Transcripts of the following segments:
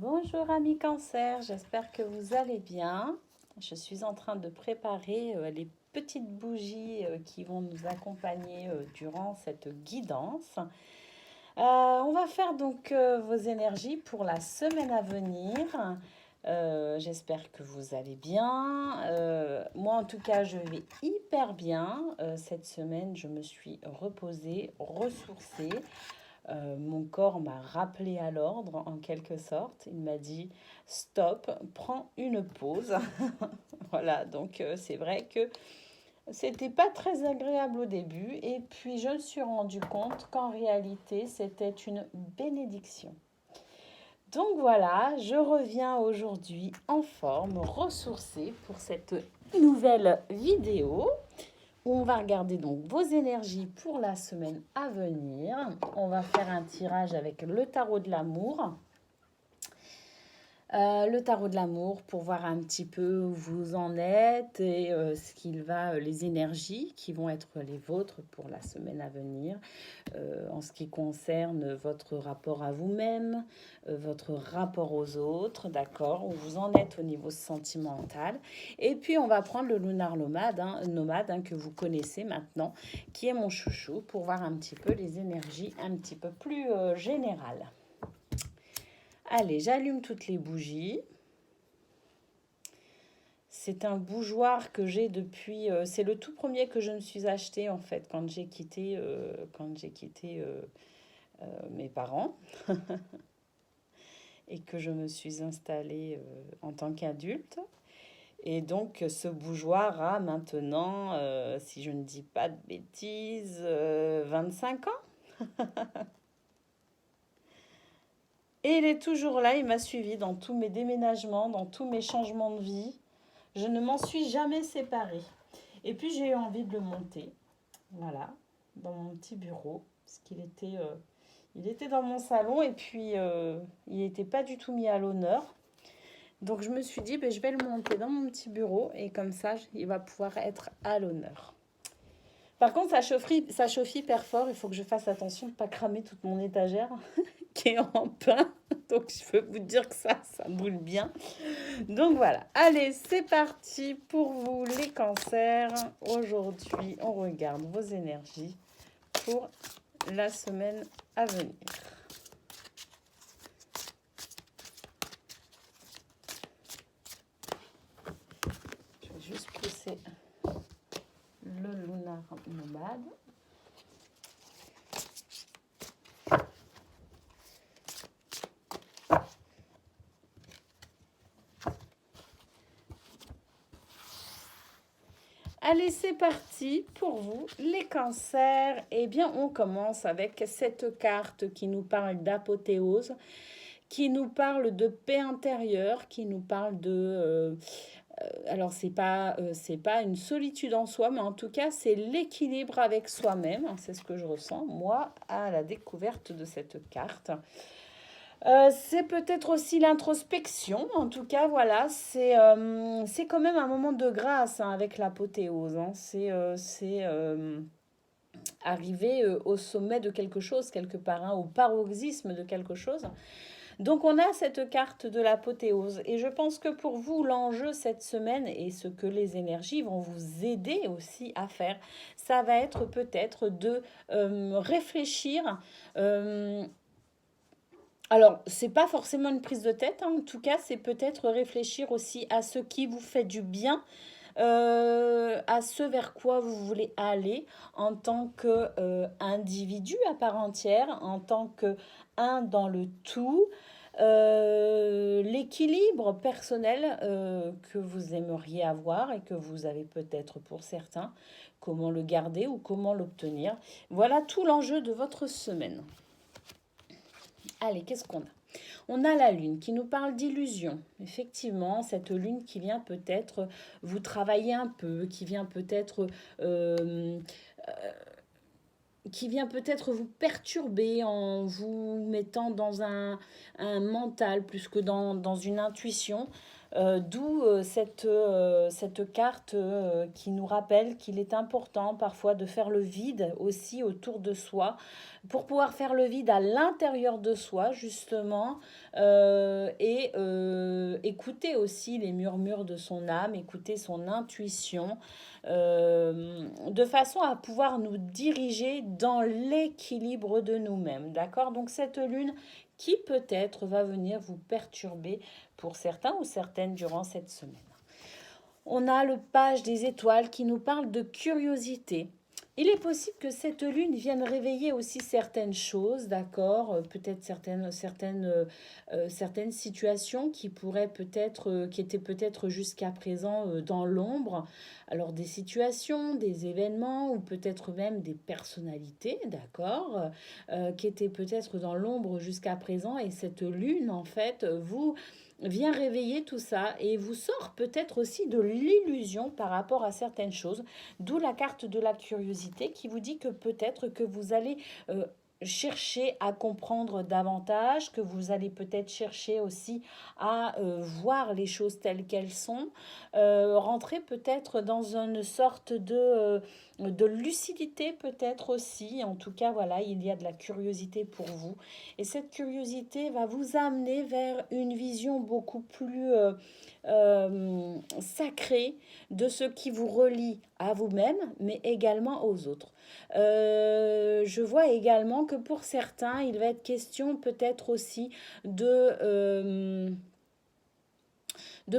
Bonjour amis cancer, j'espère que vous allez bien. Je suis en train de préparer les petites bougies qui vont nous accompagner durant cette guidance. On va faire donc vos énergies pour la semaine à venir. J'espère que vous allez bien. Moi en tout cas je vais hyper bien. Cette semaine je me suis reposée, ressourcée. Mon corps m'a rappelé à l'ordre en quelque sorte. Il m'a dit stop, prends une pause. Voilà, donc c'est vrai que c'était pas très agréable au début et puis je me suis rendu compte qu'en réalité c'était une bénédiction. Donc voilà, je reviens aujourd'hui en forme, ressourcée pour cette nouvelle vidéo où on va regarder donc vos énergies pour la semaine à venir. On va faire un tirage avec le tarot de l'amour. Le tarot de l'amour pour voir un petit peu où vous en êtes et ce qu'il va, les énergies qui vont être les vôtres pour la semaine à venir en ce qui concerne votre rapport à vous-même, votre rapport aux autres, d'accord, où vous en êtes au niveau sentimental. Et puis on va prendre le lunar nomade que vous connaissez maintenant, qui est mon chouchou, pour voir un petit peu les énergies un petit peu plus générales. Allez, j'allume toutes les bougies. C'est un bougeoir que j'ai depuis. C'est le tout premier que je me suis acheté en fait quand j'ai quitté, mes parents et que je me suis installée en tant qu'adulte. Et donc ce bougeoir a maintenant, si je ne dis pas de bêtises, 25 ans. Et il est toujours là, il m'a suivi dans tous mes déménagements, dans tous mes changements de vie. Je ne m'en suis jamais séparée. Et puis j'ai eu envie de le monter, voilà, dans mon petit bureau, parce il était dans mon salon et puis il n'était pas du tout mis à l'honneur. Donc je me suis dit, ben, je vais le monter dans mon petit bureau et comme ça, il va pouvoir être à l'honneur. Par contre, ça chauffe hyper fort. Il faut que je fasse attention de ne pas cramer toute mon étagère qui est en pain. Donc je peux vous dire que ça brûle bien. Donc voilà, allez, c'est parti pour vous les cancers. Aujourd'hui, on regarde vos énergies pour la semaine à venir. Je vais juste pousser le lunar nomade. Allez, c'est parti pour vous, les cancers. Eh bien, on commence avec cette carte qui nous parle d'apothéose, qui nous parle de paix intérieure, qui nous parle de... alors, c'est pas une solitude en soi, mais en tout cas, c'est l'équilibre avec soi-même. C'est ce que je ressens, moi, à la découverte de cette carte. C'est peut-être aussi l'introspection. En tout cas, voilà, c'est quand même un moment de grâce hein, avec l'apothéose. Hein. C'est arriver au sommet de quelque chose, quelque part, hein, au paroxysme de quelque chose. Donc, on a cette carte de l'apothéose. Et je pense que pour vous, l'enjeu cette semaine et ce que les énergies vont vous aider aussi à faire, ça va être peut-être de réfléchir. Alors, c'est pas forcément une prise de tête, hein. En tout cas, c'est peut-être réfléchir aussi à ce qui vous fait du bien, à ce vers quoi vous voulez aller en tant qu'individu à part entière, en tant que un dans le tout, l'équilibre personnel que vous aimeriez avoir et que vous avez peut-être pour certains, comment le garder ou comment l'obtenir. Voilà tout l'enjeu de votre semaine. Allez, qu'est-ce qu'on a? On a la lune qui nous parle d'illusion. Effectivement, cette lune qui vient peut-être vous travailler un peu, euh, qui vient peut-être vous perturber en vous mettant dans un mental plus que dans une intuition. D'où cette carte qui nous rappelle qu'il est important parfois de faire le vide aussi autour de soi, pour pouvoir faire le vide à l'intérieur de soi, justement, et écouter aussi les murmures de son âme, écouter son intuition, de façon à pouvoir nous diriger dans l'équilibre de nous-mêmes. D'accord? Donc cette lune qui peut-être va venir vous perturber pour certains ou certaines durant cette semaine. On a le page des étoiles qui nous parle de curiosité. Il est possible que cette lune vienne réveiller aussi certaines choses, d'accord, peut-être certaines situations qui pourraient peut-être, qui étaient peut-être jusqu'à présent dans l'ombre. Alors des situations, des événements ou peut-être même des personnalités, d'accord, qui étaient peut-être dans l'ombre jusqu'à présent. Et cette lune, en fait, vous vient réveiller tout ça et vous sort peut-être aussi de l'illusion par rapport à certaines choses, d'où la carte de la curiosité qui vous dit que peut-être que vous allez chercher à comprendre davantage, que vous allez peut-être chercher aussi à voir les choses telles qu'elles sont, rentrer peut-être dans une sorte de lucidité peut-être aussi. En tout cas, voilà, il y a de la curiosité pour vous. Et cette curiosité va vous amener vers une vision beaucoup plus sacrée de ce qui vous relie à vous-même, mais également aux autres. Je vois également que pour certains, il va être question peut-être aussi de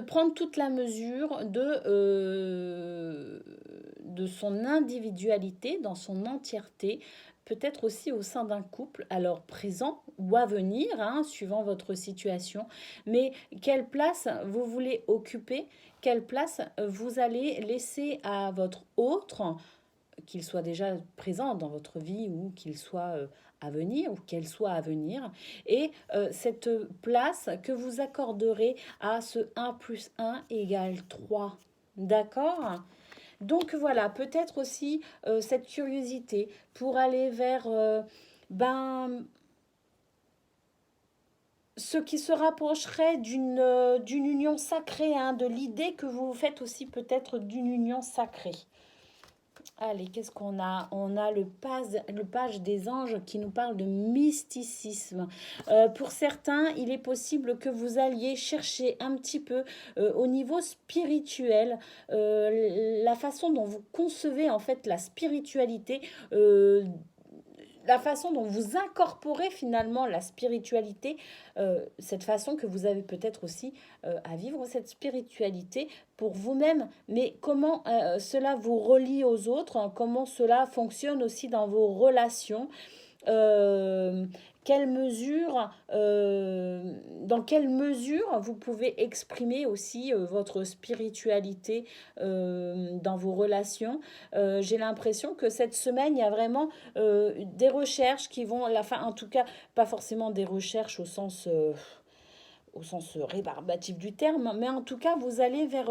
prendre toute la mesure de son individualité dans son entièreté, peut-être aussi au sein d'un couple, alors présent ou à venir, hein, suivant votre situation, mais quelle place vous voulez occuper, quelle place vous allez laisser à votre autre, qu'il soit déjà présent dans votre vie ou qu'il soit à venir ou qu'elle soit à venir, et cette place que vous accorderez à ce 1 plus 1 égale 3. D'accord? Donc voilà, peut-être aussi cette curiosité pour aller vers ben, ce qui se rapprocherait d'une union sacrée, hein, de l'idée que vous faites aussi peut-être d'une union sacrée. Allez, qu'est-ce qu'on a? On a le page des anges qui nous parle de mysticisme. Pour certains, il est possible que vous alliez chercher un petit peu au niveau spirituel, la façon dont vous concevez en fait la spiritualité, la façon dont vous incorporez finalement la spiritualité, cette façon que vous avez peut-être aussi à vivre cette spiritualité pour vous-même, mais comment cela vous relie aux autres, hein, comment cela fonctionne aussi dans vos relations, euh, dans quelle mesure vous pouvez exprimer aussi votre spiritualité dans vos relations. J'ai l'impression que cette semaine, il y a vraiment des recherches qui vont, en tout cas, pas forcément des recherches au sens rébarbatif du terme, mais en tout cas, vous allez vers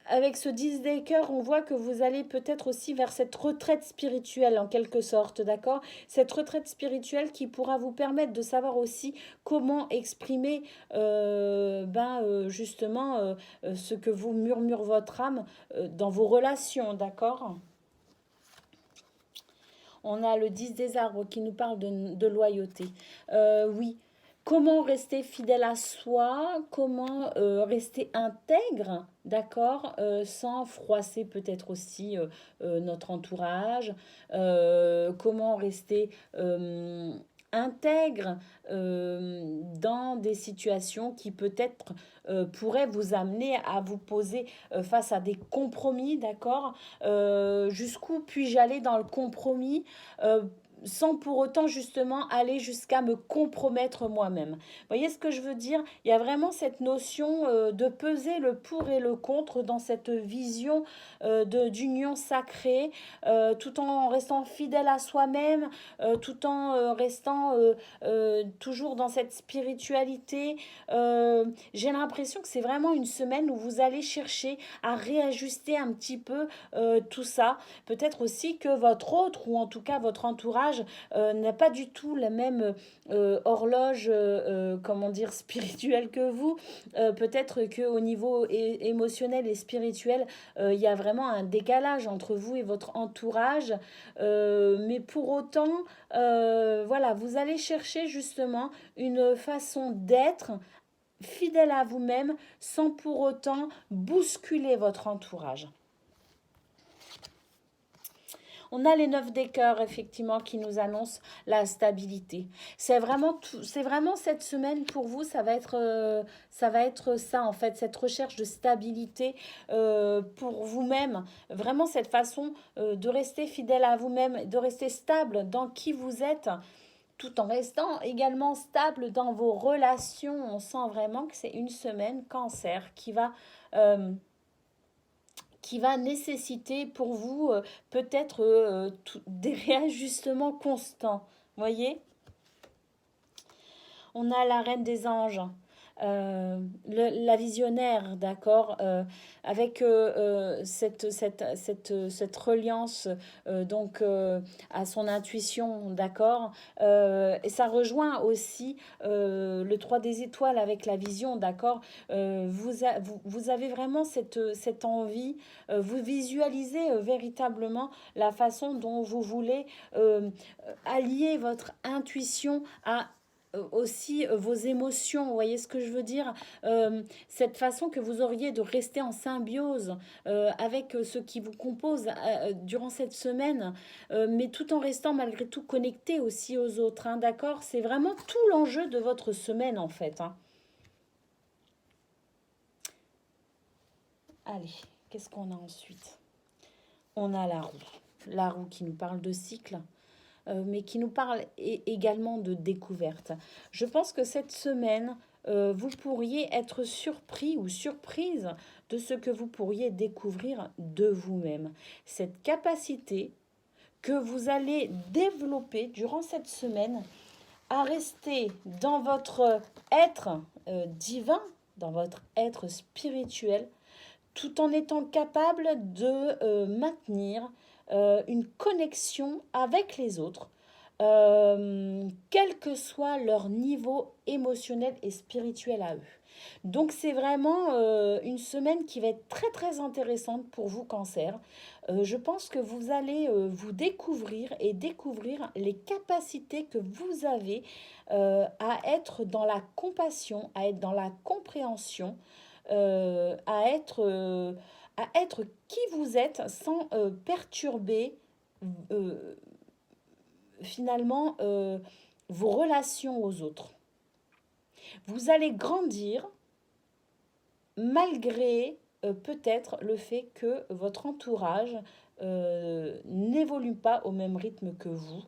avec ce 10 d'acre, on voit que vous allez peut-être aussi vers cette retraite spirituelle en quelque sorte, d'accord? Cette retraite spirituelle qui pourra vous permettre de savoir aussi comment exprimer justement ce que vous murmure votre âme dans vos relations, d'accord? On a le 10 des arbres qui nous parle de loyauté. Oui, comment rester fidèle à soi, comment rester intègre, d'accord, sans froisser peut-être aussi notre entourage, comment rester intègre dans des situations qui peut-être pourraient vous amener à vous poser face à des compromis, d'accord. Jusqu'où puis-je aller dans le compromis sans pour autant justement aller jusqu'à me compromettre moi-même. Vous voyez ce que je veux dire? Il y a vraiment cette notion de peser le pour et le contre dans cette vision d'union sacrée, tout en restant fidèle à soi-même, tout en restant toujours dans cette spiritualité. J'ai l'impression que c'est vraiment une semaine où vous allez chercher à réajuster un petit peu tout ça. Peut-être aussi que votre autre, ou en tout cas votre entourage, entourage n'a pas du tout la même horloge, comment dire, spirituelle que vous. Peut-être qu'au niveau émotionnel et spirituel, il y a vraiment un décalage entre vous et votre entourage. Mais pour autant, voilà, vous allez chercher justement une façon d'être fidèle à vous-même sans pour autant bousculer votre entourage. On a les 9 des cœurs, effectivement, qui nous annoncent la stabilité. C'est vraiment cette semaine pour vous, ça va être ça, en fait, cette recherche de stabilité pour vous-même. Vraiment cette façon de rester fidèle à vous-même, de rester stable dans qui vous êtes, tout en restant également stable dans vos relations. On sent vraiment que c'est une semaine cancer qui va nécessiter pour vous peut-être des réajustements constants. Voyez, on a la reine des anges. La visionnaire, d'accord, avec cette reliance donc à son intuition, d'accord, et ça rejoint aussi le 3 des étoiles avec la vision, d'accord, vous avez vraiment cette envie, vous visualisez véritablement la façon dont vous voulez allier votre intuition à aussi vos émotions, vous voyez ce que je veux dire, cette façon que vous auriez de rester en symbiose avec ce qui vous compose durant cette semaine, mais tout en restant malgré tout connecté aussi aux autres, hein, d'accord, c'est vraiment tout l'enjeu de votre semaine en fait, hein. Allez, qu'est-ce qu'on a ensuite? On a la roue qui nous parle de cycle, mais qui nous parle également de découverte. Je pense que cette semaine, vous pourriez être surpris ou surprise de ce que vous pourriez découvrir de vous-même. Cette capacité que vous allez développer durant cette semaine à rester dans votre être divin, dans votre être spirituel, tout en étant capable de maintenir une connexion avec les autres, quel que soit leur niveau émotionnel et spirituel à eux. Donc c'est vraiment une semaine qui va être très très intéressante pour vous, Cancer. Je pense que vous allez vous découvrir et découvrir les capacités que vous avez à être dans la compassion, à être dans la compréhension, à être qui vous êtes sans perturber euh, finalement vos relations aux autres. Vous allez grandir malgré peut-être le fait que votre entourage n'évolue pas au même rythme que vous.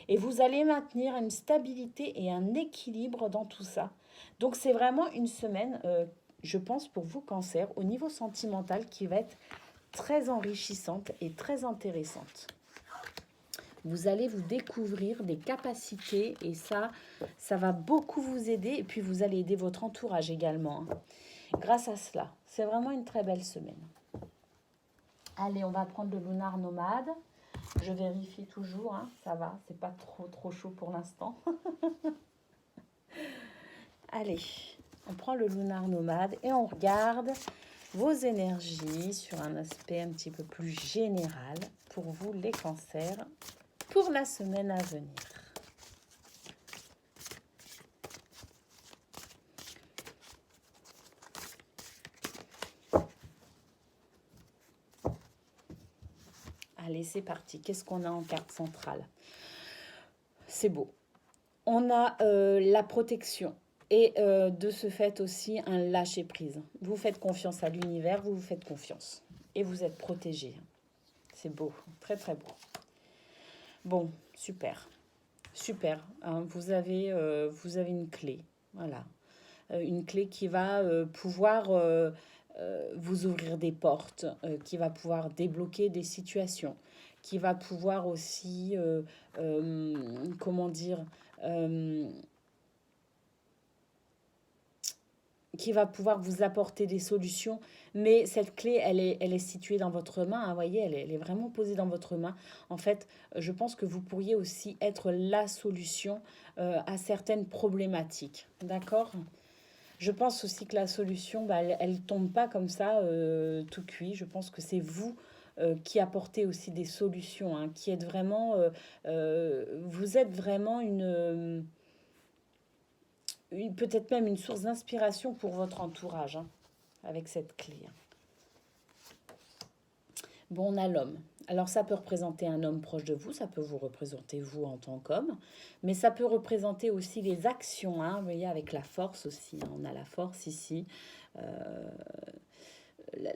Et vous allez maintenir une stabilité et un équilibre dans tout ça. Donc c'est vraiment une semaine, je pense pour vous, Cancer, au niveau sentimental qui va être très enrichissante et très intéressante. Vous allez vous découvrir des capacités et ça va beaucoup vous aider. Et puis vous allez aider votre entourage également, hein, grâce à cela. C'est vraiment une très belle semaine. Allez, on va prendre le lunar nomade. Je vérifie toujours, hein, ça va, c'est pas trop chaud pour l'instant. Allez, on prend le lunar nomade et on regarde vos énergies sur un aspect un petit peu plus général pour vous les cancers pour la semaine à venir. Allez, c'est parti. Qu'est-ce qu'on a en carte centrale? C'est beau. On a la protection et de ce fait aussi un lâcher-prise. Vous faites confiance à l'univers, vous vous faites confiance et vous êtes protégé. C'est beau, très très beau. Bon, super, super, hein, vous avez une clé, voilà. Une clé qui va pouvoir vous ouvrir des portes, qui va pouvoir débloquer des situations, qui va pouvoir aussi, comment dire, qui va pouvoir vous apporter des solutions. Mais cette clé, elle est située dans votre main. Vous voyez, elle est vraiment posée dans votre main. En fait, je pense que vous pourriez aussi être la solution à certaines problématiques. D'accord? Je pense aussi que la solution, bah, elle tombe pas comme ça, tout cuit. Je pense que c'est vous qui apportez aussi des solutions, hein, qui êtes vraiment, vous êtes vraiment peut-être même une source d'inspiration pour votre entourage, hein, avec cette clé. Bon, on a l'homme. Alors ça peut représenter un homme proche de vous, ça peut vous représenter vous en tant qu'homme, mais ça peut représenter aussi les actions, hein, vous voyez, avec la force aussi, hein, on a la force ici,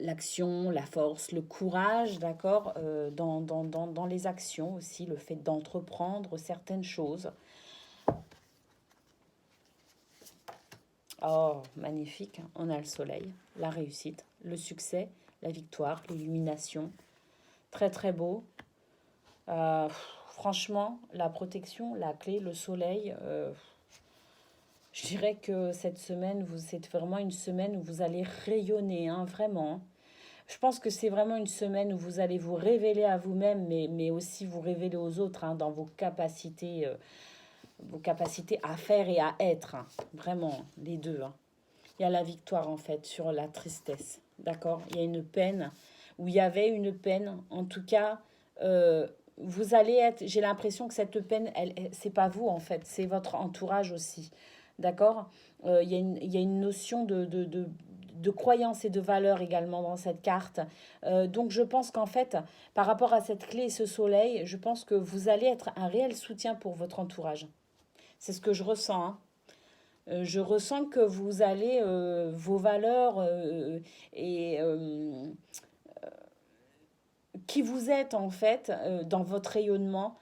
l'action, la force, le courage, d'accord, dans les actions aussi, le fait d'entreprendre certaines choses. Oh, magnifique, on a le soleil, la réussite, le succès, la victoire, l'illumination. Très très beau. Euh, Franchement, la protection, la clé, le soleil, je dirais que cette semaine, c'est vraiment une semaine où vous allez rayonner, hein, vraiment. Je pense que c'est vraiment une semaine où vous allez vous révéler à vous-même, mais aussi vous révéler aux autres, hein, dans vos capacités à faire et à être, hein. Vraiment, les deux, hein. Il y a la victoire, en fait, sur la tristesse. D'accord? Il y a une peine, où il y avait une peine. En tout cas, vous allez être. J'ai l'impression que cette peine, c'est pas vous, en fait. C'est votre entourage aussi. D'accord? Il y a une notion de croyance et de valeur également dans cette carte. Donc, je pense qu'en fait, par rapport à cette clé et ce soleil, je pense que vous allez être un réel soutien pour votre entourage. C'est ce que je ressens, hein. Je ressens que vous allez, vos valeurs et qui vous êtes en fait dans votre rayonnement,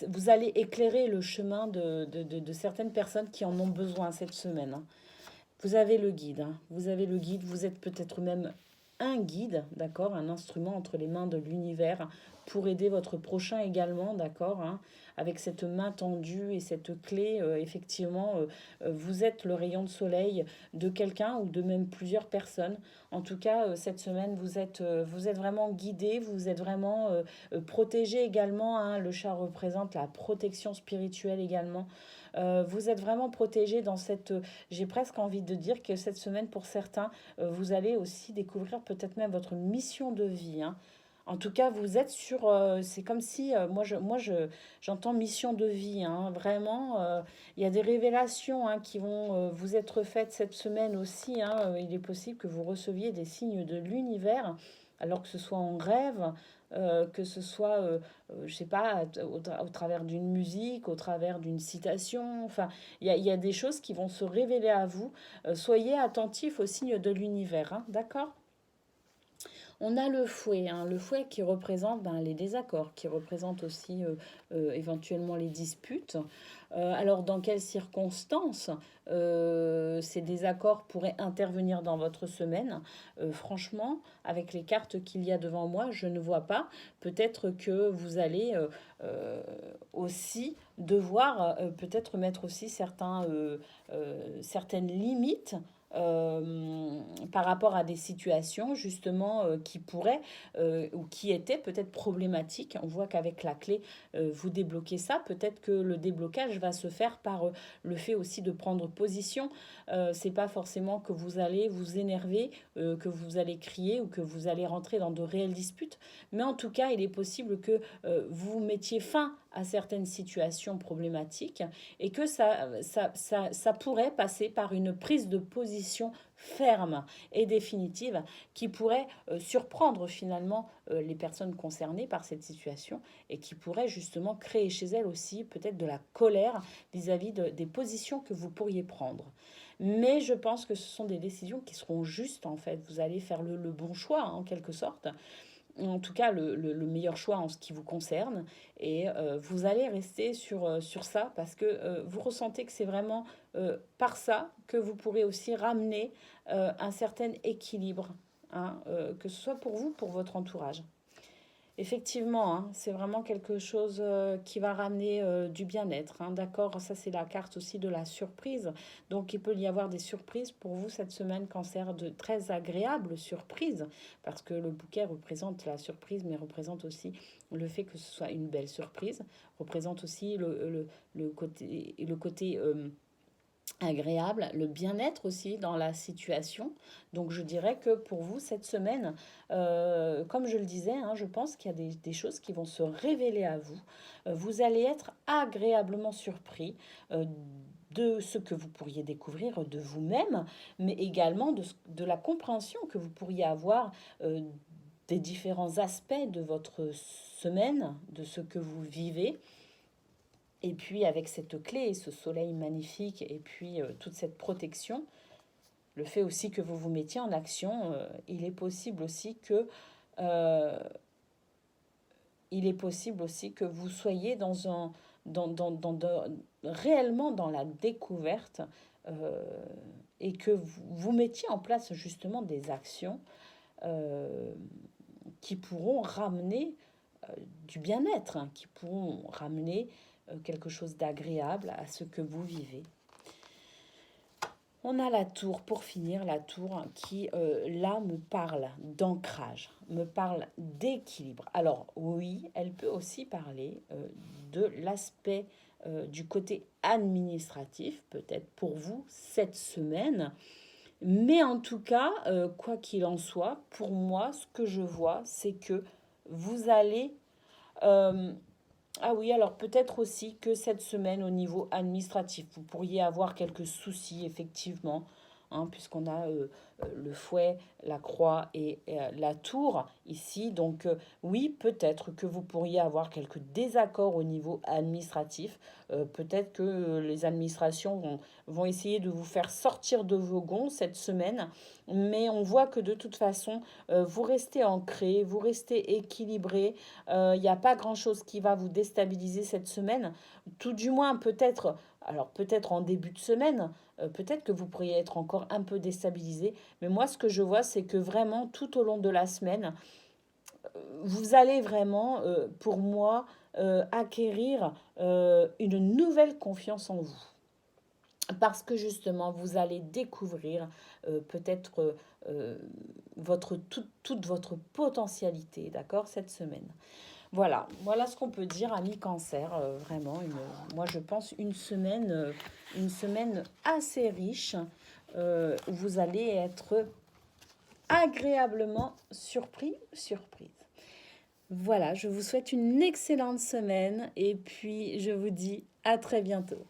vous allez éclairer le chemin de certaines personnes qui en ont besoin cette semaine, hein. Vous avez le guide, hein. Vous avez le guide, vous êtes peut-être même un guide, d'accord, un instrument entre les mains de l'univers pour aider votre prochain également, d'accord, hein, avec cette main tendue et cette clé, effectivement, vous êtes le rayon de soleil de quelqu'un ou de même plusieurs personnes. En tout cas, cette semaine, vous êtes vraiment guidé, vous êtes vraiment protégé également, hein. Le chat représente la protection spirituelle également. Vous êtes vraiment protégé dans cette... J'ai presque envie de dire que cette semaine, pour certains, vous allez aussi découvrir peut-être même votre mission de vie, hein. En tout cas, vous êtes sur... c'est comme si... j'entends mission de vie, hein. Vraiment, il y a des révélations, hein, qui vont vous être faites cette semaine aussi, hein. Il est possible que vous receviez des signes de l'univers, alors que ce soit en rêve, que ce soit, je sais pas, au travers d'une musique, au travers d'une citation. Enfin, il y a des choses qui vont se révéler à vous. Soyez attentifs aux signes de l'univers, hein, d'accord? On a le fouet, hein, le fouet qui représente ben, les désaccords, qui représente aussi éventuellement les disputes. Alors, dans quelles circonstances ces désaccords pourraient intervenir dans votre semaine? Franchement, avec les cartes qu'il y a devant moi, je ne vois pas. Peut-être que vous allez aussi devoir peut-être mettre aussi certaines limites par rapport à des situations justement qui pourraient ou qui étaient peut-être problématiques. On voit qu'avec la clé, vous débloquez ça. Peut-être que le déblocage va se faire par le fait aussi de prendre position. C'est pas forcément que vous allez vous énerver, que vous allez crier ou que vous allez rentrer dans de réelles disputes. Mais en tout cas, il est possible que vous mettiez fin à certaines situations problématiques et que ça pourrait passer par une prise de position ferme et définitive qui pourrait surprendre finalement les personnes concernées par cette situation et qui pourrait justement créer chez elles aussi peut-être de la colère vis-à-vis des positions que vous pourriez prendre. Mais je pense que ce sont des décisions qui seront justes en fait. Vous allez faire le bon choix, hein, en quelque sorte, en tout cas le meilleur choix en ce qui vous concerne. Et vous allez rester sur ça parce que vous ressentez que c'est vraiment par ça que vous pourrez aussi ramener un certain équilibre, hein, que ce soit pour vous, pour votre entourage. Effectivement, hein, c'est vraiment quelque chose qui va ramener du bien-être, hein, d'accord? Ça, c'est la carte aussi de la surprise. Donc, il peut y avoir des surprises pour vous cette semaine, cancer, de très agréables surprises, parce que le bouquet représente la surprise, mais représente aussi le fait que ce soit une belle surprise, représente aussi le côté agréable, le bien-être aussi dans la situation. Donc je dirais que pour vous, cette semaine, comme je le disais, hein, je pense qu'il y a des choses qui vont se révéler à vous. Vous allez être agréablement surpris de ce que vous pourriez découvrir de vous-même, mais également de la compréhension que vous pourriez avoir des différents aspects de votre semaine, de ce que vous vivez. Et puis avec cette clé, ce soleil magnifique, et puis toute cette protection, le fait aussi que vous vous mettiez en action, euh, il est possible aussi que vous soyez réellement dans la découverte euh, et que vous mettiez en place justement des actions euh, qui pourront ramener du bien-être, hein, qui pourront ramener quelque chose d'agréable à ce que vous vivez. On a la tour, pour finir, la tour qui, là, me parle d'ancrage, me parle d'équilibre. Alors oui, elle peut aussi parler de l'aspect du côté administratif, peut-être pour vous, cette semaine. Mais en tout cas, quoi qu'il en soit, pour moi, ce que je vois, c'est que vous allez euh, ah oui, alors peut-être aussi que cette semaine au niveau administratif, vous pourriez avoir quelques soucis, effectivement, hein, puisqu'on a le fouet, la croix et la tour ici. Donc oui, peut-être que vous pourriez avoir quelques désaccords au niveau administratif. Peut-être que les administrations vont essayer de vous faire sortir de vos gonds cette semaine. Mais on voit que de toute façon, vous restez ancré, vous restez équilibré. Il n'y a pas grand-chose qui va vous déstabiliser cette semaine. Tout du moins, peut-être, alors peut-être en début de semaine, peut-être que vous pourriez être encore un peu déstabilisé. Mais moi, ce que je vois, c'est que vraiment, tout au long de la semaine, vous allez vraiment, pour moi, acquérir une nouvelle confiance en vous. Parce que justement, vous allez découvrir peut-être toute votre potentialité, d'accord, cette semaine. Voilà ce qu'on peut dire, ami cancer. Vraiment, moi je pense une semaine assez riche où vous allez être agréablement surprise. Voilà, je vous souhaite une excellente semaine et puis je vous dis à très bientôt.